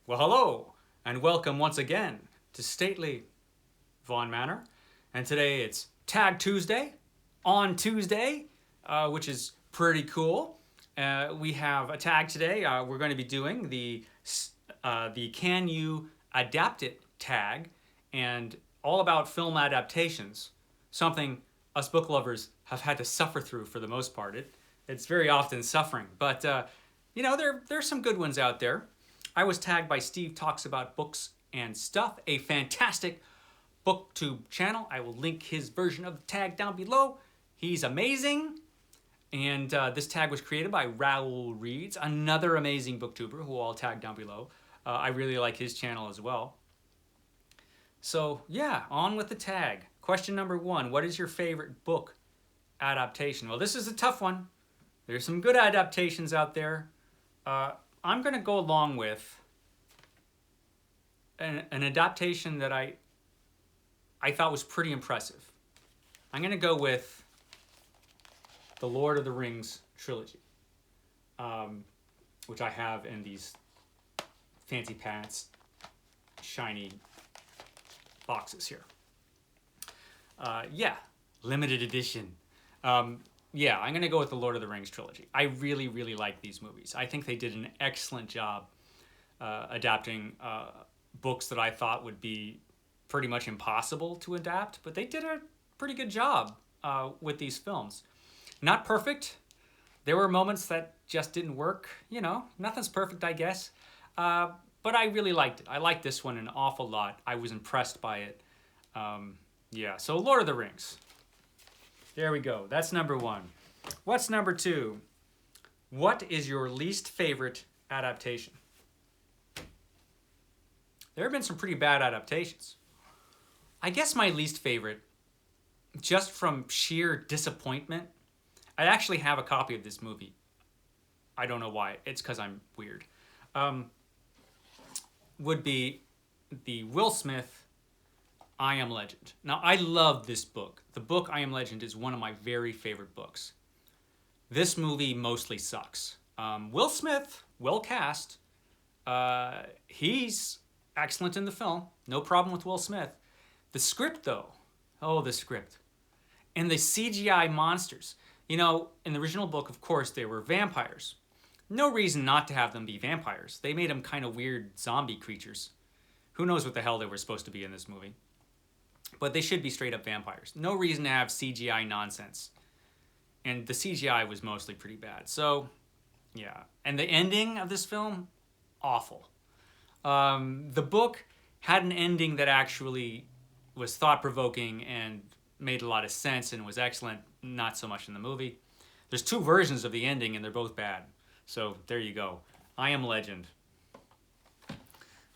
Well, hello, and welcome once again to stately Vaughan Manor. And today it's Tag Tuesday, on Tuesday, which is pretty cool. We have a tag today. We're going to be doing the Can You Adapt It tag, and all about film adaptations, something us book lovers have had to suffer through for the most part. It's very often suffering, but there's some good ones out there. I was tagged by Steve Talks About Books and Stuff, a fantastic booktube channel. I will link his version of the tag down below. He's amazing. And this tag was created by Raul Reads, another amazing booktuber who I'll tag down below. I really like his channel as well. So yeah, on with the tag. Question number 1, what is your favorite book adaptation? Well, this is a tough one. There's some good adaptations out there. I'm going to go along with an adaptation that I thought was pretty impressive. I'm going to go with the Lord of the Rings trilogy, which I have in these fancy pants, shiny boxes here. Limited edition. Yeah, I'm going to go with the Lord of the Rings trilogy. I really, really like these movies. I think they did an excellent job adapting books that I thought would be pretty much impossible to adapt, but they did a pretty good job with these films. Not perfect. There were moments that just didn't work. You know, nothing's perfect, I guess. But I really liked it. I liked this one an awful lot. I was impressed by it. So Lord of the Rings. There we go. That's number 1. What's number 2? What is your least favorite adaptation? There have been some pretty bad adaptations. I guess my least favorite, just from sheer disappointment, I actually have a copy of this movie. I don't know why. It's because I'm weird. Would be the Will Smith I Am Legend. Now, I love this book. The book I Am Legend is one of my very favorite books. This movie mostly sucks. Will Smith, well cast. He's excellent in the film. No problem with Will Smith. The script, though. Oh, the script. And the CGI monsters. You know, in the original book, of course, they were vampires. No reason not to have them be vampires. They made them kind of weird zombie creatures. Who knows what the hell they were supposed to be in this movie. But they should be straight up vampires. No reason to have CGI nonsense. And the CGI was mostly pretty bad. So, yeah. And the ending of this film, awful. The book had an ending that actually was thought-provoking and made a lot of sense and was excellent. Not so much in the movie. There's 2 versions of the ending and they're both bad. So, there you go. I Am Legend.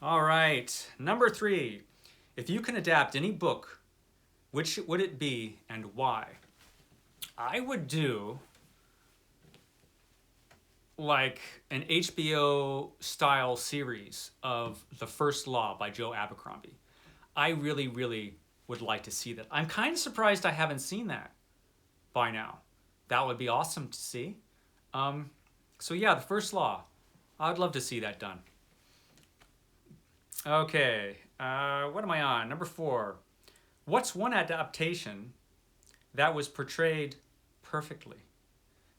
All right. Number 3. If you can adapt any book, which would it be and why? I would do like an HBO style series of The First Law by Joe Abercrombie. I really, really would like to see that. I'm kind of surprised I haven't seen that by now. That would be awesome to see. So yeah, The First Law. I'd love to see that done. Okay. What am I on? Number 4. What's one adaptation that was portrayed perfectly?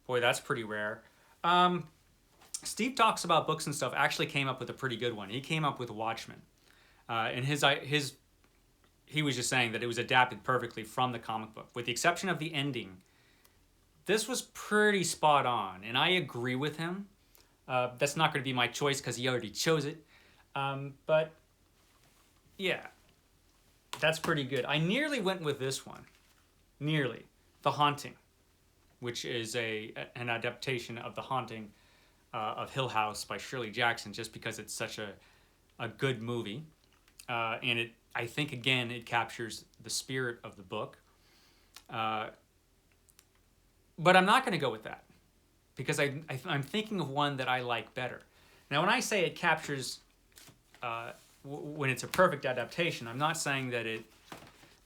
Boy, that's pretty rare. Steve Talks About Books and Stuff actually came up with a pretty good one. He came up with Watchmen. And he was just saying that it was adapted perfectly from the comic book. With the exception of the ending, this was pretty spot on. And I agree with him. That's not going to be my choice because he already chose it. But yeah, that's pretty good. I nearly went with this one. Nearly. The Haunting, which is an adaptation of The Haunting of Hill House by Shirley Jackson, just because it's such a good movie. And I think, again, it captures the spirit of the book. But I'm not going to go with that because I'm thinking of one that I like better. Now, when I say it captures... when it's a perfect adaptation, I'm not saying that it,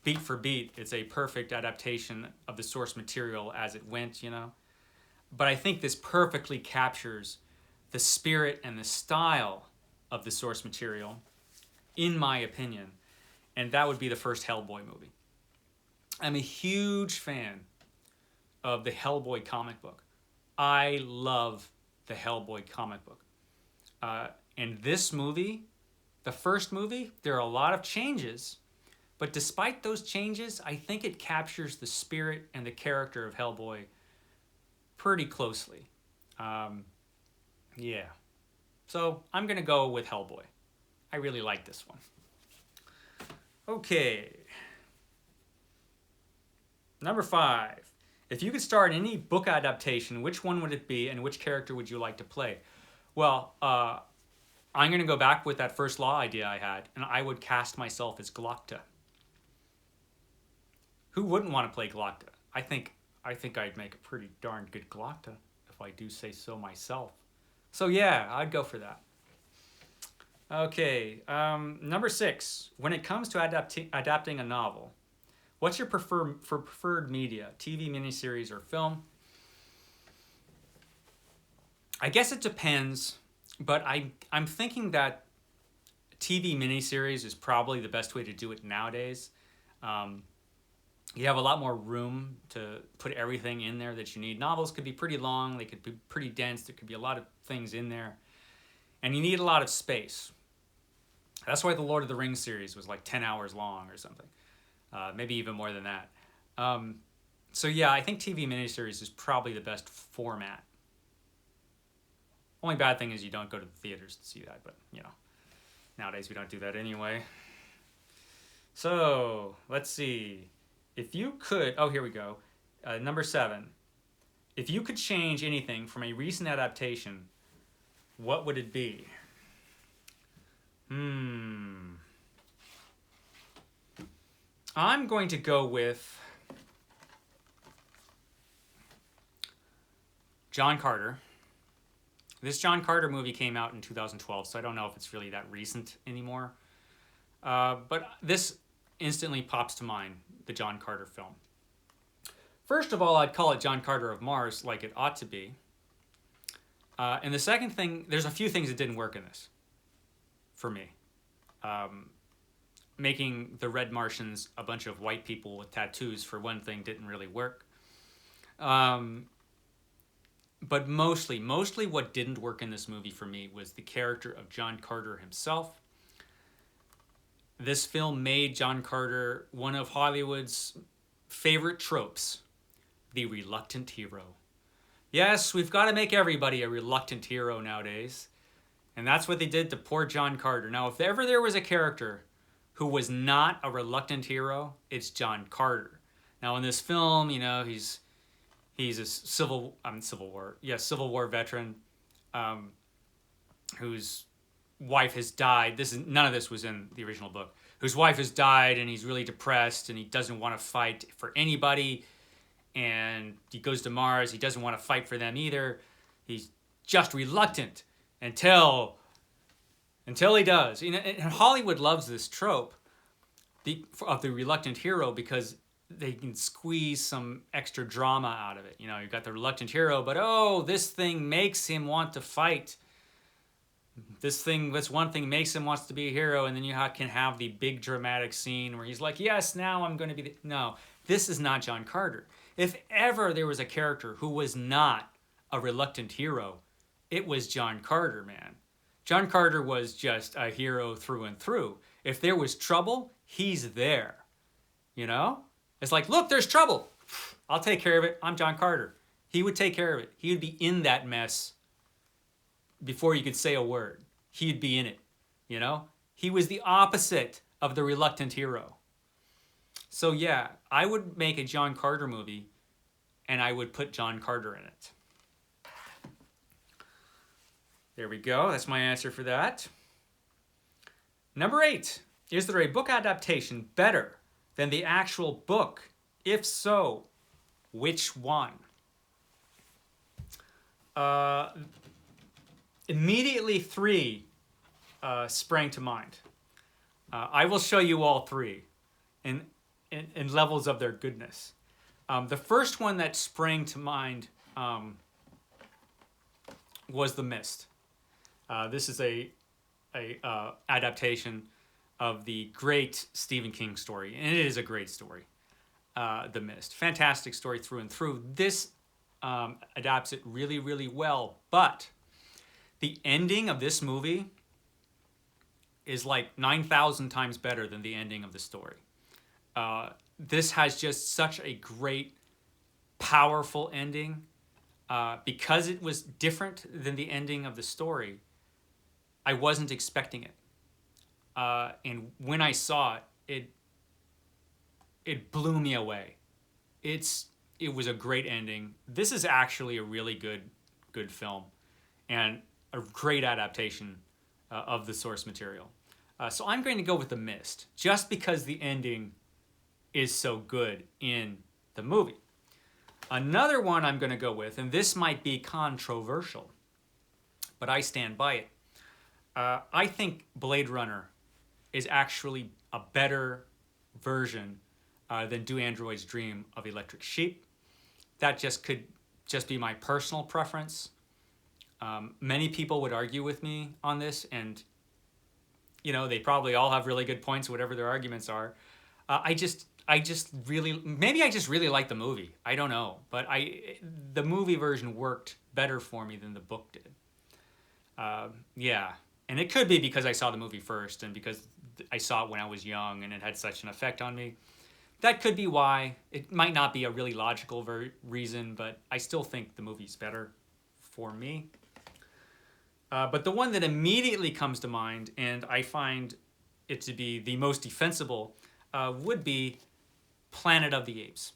beat for beat, it's a perfect adaptation of the source material as it went, you know? But I think this perfectly captures the spirit and the style of the source material, in my opinion, and that would be the first Hellboy movie. I'm a huge fan of the Hellboy comic book. I love the Hellboy comic book. And this movie, the first movie, there are a lot of changes, but despite those changes, I think it captures the spirit and the character of Hellboy pretty closely. Yeah. So I'm going to go with Hellboy. I really like this one. Okay. Number 5. If you could star in any book adaptation, which one would it be and which character would you like to play? Well, I'm going to go back with that first law idea I had, and I would cast myself as Glokta. Who wouldn't want to play Glokta? I think I'd make a pretty darn good Glokta, if I do say so myself. So yeah, I'd go for that. Okay, number 6. When it comes to adapting a novel, what's your preferred media? TV, miniseries, or film? I guess it depends, but I'm thinking that TV miniseries is probably the best way to do it nowadays. You have a lot more room to put everything in there that you need. Novels could be pretty long, they could be pretty dense, there could be a lot of things in there, and you need a lot of space. That's why the Lord of the Rings series was like 10 hours long or something. Maybe even more than that. So yeah, I think TV miniseries is probably the best format. Only bad thing is you don't go to the theaters to see that, but you know, nowadays we don't do that anyway. So let's see. If you could, oh, here we go. Number 7. If you could change anything from a recent adaptation, what would it be? I'm going to go with John Carter. This John Carter movie came out in 2012, so I don't know if it's really that recent anymore. But this instantly pops to mind, the John Carter film. First of all, I'd call it John Carter of Mars, like it ought to be. And the second thing, there's a few things that didn't work in this, for me. Making the Red Martians a bunch of white people with tattoos, for one thing, didn't really work. But mostly what didn't work in this movie for me was the character of John Carter himself. This film made John Carter one of Hollywood's favorite tropes, the reluctant hero. Yes, we've got to make everybody a reluctant hero nowadays. And that's what they did to poor John Carter. Now, if ever there was a character who was not a reluctant hero, it's John Carter. Now, in this film, you know, he's a Civil War veteran whose wife has died. None of this was in the original book. Whose wife has died, and he's really depressed, and he doesn't want to fight for anybody. And he goes to Mars. He doesn't want to fight for them either. He's just reluctant until he does. You know, and Hollywood loves this trope of the reluctant hero because they can squeeze some extra drama out of it. You know, you've got the reluctant hero, but oh, this thing makes him want to fight. This one thing makes him wants to be a hero, and then you can have the big dramatic scene where he's like, yes, now I'm going to be No, this is not John Carter. If ever there was a character who was not a reluctant hero, it was John Carter, man. John Carter was just a hero through and through. If there was trouble, he's there. You know? It's like, look, there's trouble. I'll take care of it. I'm John Carter. He would take care of it. He would be in that mess before you could say a word. He'd be in it, you know? He was the opposite of the reluctant hero. So yeah, I would make a John Carter movie, and I would put John Carter in it. There we go. That's my answer for that. Number 8. Is there a book adaptation better than the actual book? If so, which one? Immediately 3 sprang to mind. I will show you all 3 in levels of their goodness. The first one that sprang to mind was The Mist. This is a a adaptation of the great Stephen King story, and it is a great story. The Mist, fantastic story through and through. This adapts it really, really well, but the ending of this movie is like 9,000 times better than the ending of the story. This has just such a great, powerful ending. Because it was different than the ending of the story, I wasn't expecting it. And when I saw it, it blew me away. It was a great ending. This is actually a really good film, and a great adaptation of the source material. So I'm going to go with The Mist, just because the ending is so good in the movie. Another one I'm going to go with, and this might be controversial, but I stand by it. I think Blade Runner is actually a better version than Do Androids Dream of Electric Sheep. That could just be my personal preference. Many people would argue with me on this, and they probably all have really good points, whatever their arguments are. I just really like the movie. I don't know, but the movie version worked better for me than the book did. Yeah, and it could be because I saw the movie first, and because I saw it when I was young, and it had such an effect on me. That could be why. It might not be a really logical reason, but I still think the movie's better for me. But the one that immediately comes to mind, and I find it to be the most defensible, would be Planet of the Apes.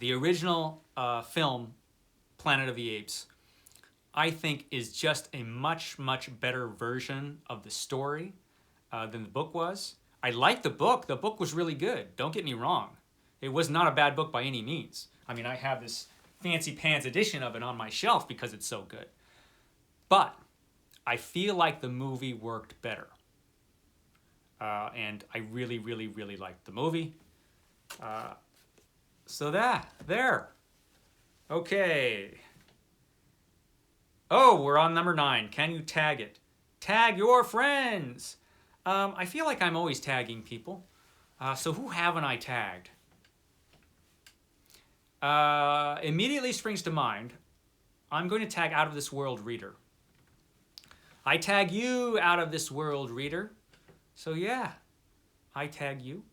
The original film, Planet of the Apes, I think is just a much, much better version of the story than the book was. I liked the book. The book was really good. Don't get me wrong. It was not a bad book by any means. I mean, I have this fancy pants edition of it on my shelf because it's so good. But I feel like the movie worked better. And I really, really, really liked the movie. So there. Okay. Oh, we're on number 9. Can you tag it? Tag your friends. I feel like I'm always tagging people. So who haven't I tagged? Immediately springs to mind, I'm going to tag Out of This World Reader. I tag you, Out of This World Reader. So yeah, I tag you.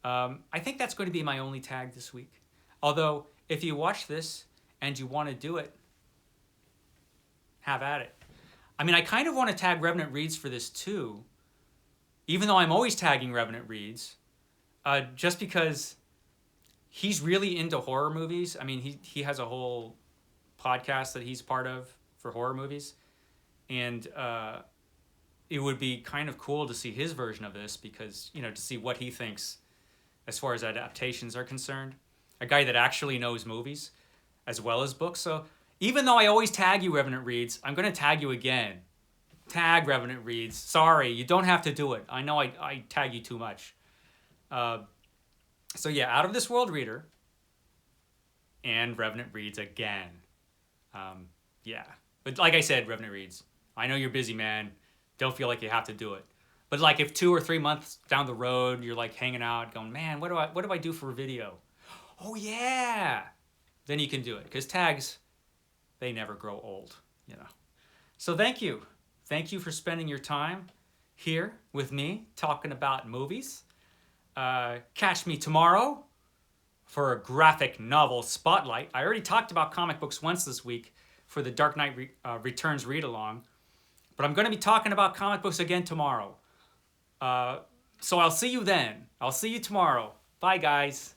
I think that's going to be my only tag this week. Although, if you watch this and you want to do it, have at it. I mean, I kind of want to tag Revenant Reads for this too, even though I'm always tagging Revenant Reads, just because he's really into horror movies. I mean, he has a whole podcast that he's part of for horror movies, and it would be kind of cool to see his version of this because, to see what he thinks as far as adaptations are concerned. A guy that actually knows movies as well as books. So even though I always tag you, Revenant Reads, I'm going to tag you again. Tag Revenant Reads. Sorry, you don't have to do it. I know I tag you too much. So yeah, Out of This World Reader and Revenant Reads again. Yeah. But like I said, Revenant Reads, I know you're busy, man. Don't feel like you have to do it. But like if 2 or 3 months down the road, you're like hanging out going, man, what do I do for a video? Oh yeah. Then you can do it. Because tags, they never grow old, So thank you. Thank you for spending your time here with me talking about movies. Catch me tomorrow for a graphic novel spotlight. I already talked about comic books once this week for the Dark Knight Returns read-along. But I'm going to be talking about comic books again tomorrow. So I'll see you then. I'll see you tomorrow. Bye, guys.